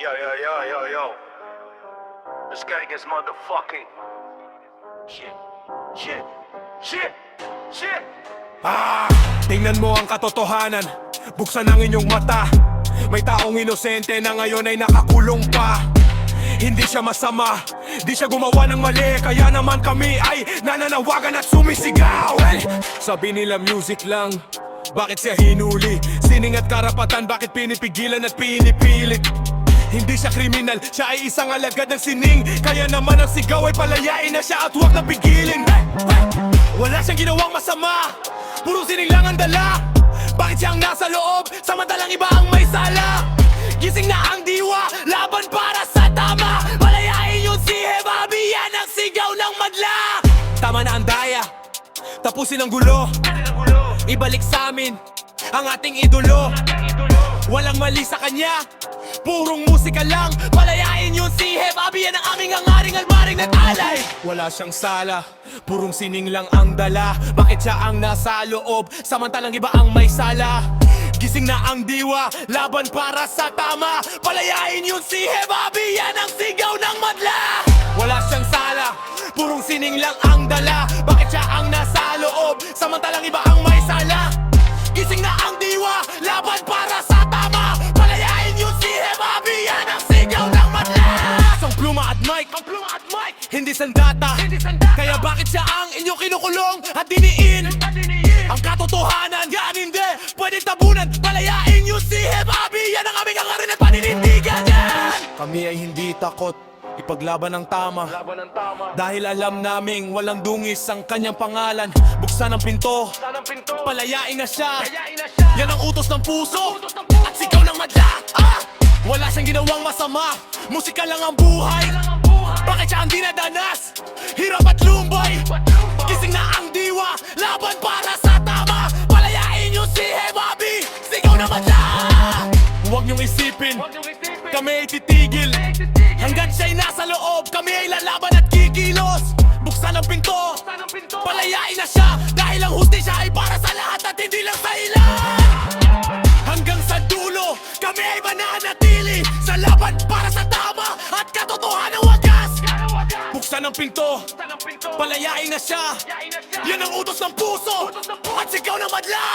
Yo. This guy gets motherfucking shit. Tingnan mo ang katotohanan, buksan ang inyong mata. May taong inosente na ngayon ay nakakulong pa. Hindi siya masama, di siya gumawa ng mali. Kaya naman kami ay nananawagan at sumisigaw. Sabi nila music lang, bakit siya hinuli? Sining at karapatan, bakit pinipigilan at pinipilit? Hindi siya kriminal, siya ay isang alagad ng sining. Kaya naman ang sigaw ay palayain na siya at huwag na pigilin. Wala siyang ginawang masama, puro sining lang ang dala. Bakit siyang nasa loob, samantalang iba ang may sala? Gising na ang diwa, laban para sa tama. Palayain yung si Hebabi, yan ang sigaw ng madla. Tama na ang daya, tapusin ang gulo. Ibalik sa amin ang ating idolo. Walang mali sa kanya, purong musika lang. Palayain yung si Hebabi, yan ang aming hangaring almaring na talay. Wala siyang sala, purong sining lang ang dala. Bakit siya ang nasa loob, samantalang iba ang may sala? Gising na ang diwa, laban para sa tama. Palayain yung si Hebabi, yan ang sigaw ng madla. Wala siyang sala, purong sining lang ang dala. Bakit siya ang nasa loob, samantalang iba ang may sala? Gising na ang diwa, laban para sa tama. Palayain yung si Hebabi, yan ang sigaw ng madla. Isang pluma at mic, hindi sandata. Kaya bakit siya ang inyong kinukulong at diniin? Ang katotohanan, yan hindi pwede tabunan. Palayain yung si Hebabi, yan ang aming hangarin at paninindigan yan. Kami ay hindi takot ipaglaban ang tama, dahil alam naming walang dungis ang kanyang pangalan. Buksan ang pinto, palayain na siya. Yan ang utos ng puso at sigaw ng madla. Wala siyang ginawang masama, musika lang ang buhay. Bakit siya ang dinadanas, hirap at lumbay? Gising na ang diwa, laban para sa tama. Palayain yung si Hebabi, sigaw ng madla. Huwag niyong isipin, kami ay titigil. Hanggat siya'y nasa loob, kami ay lalaban at kikilos. Buksan ang pinto, palayain na siya. Dahil ang hustisya ay para sa lahat at hindi lang sa ilan. Hanggang sa dulo, kami ay mananatili sa laban para sa tama at katotohanan wagas. Buksan ang pinto, palayain na siya. Yan ang utos ng puso at sigaw ng madla.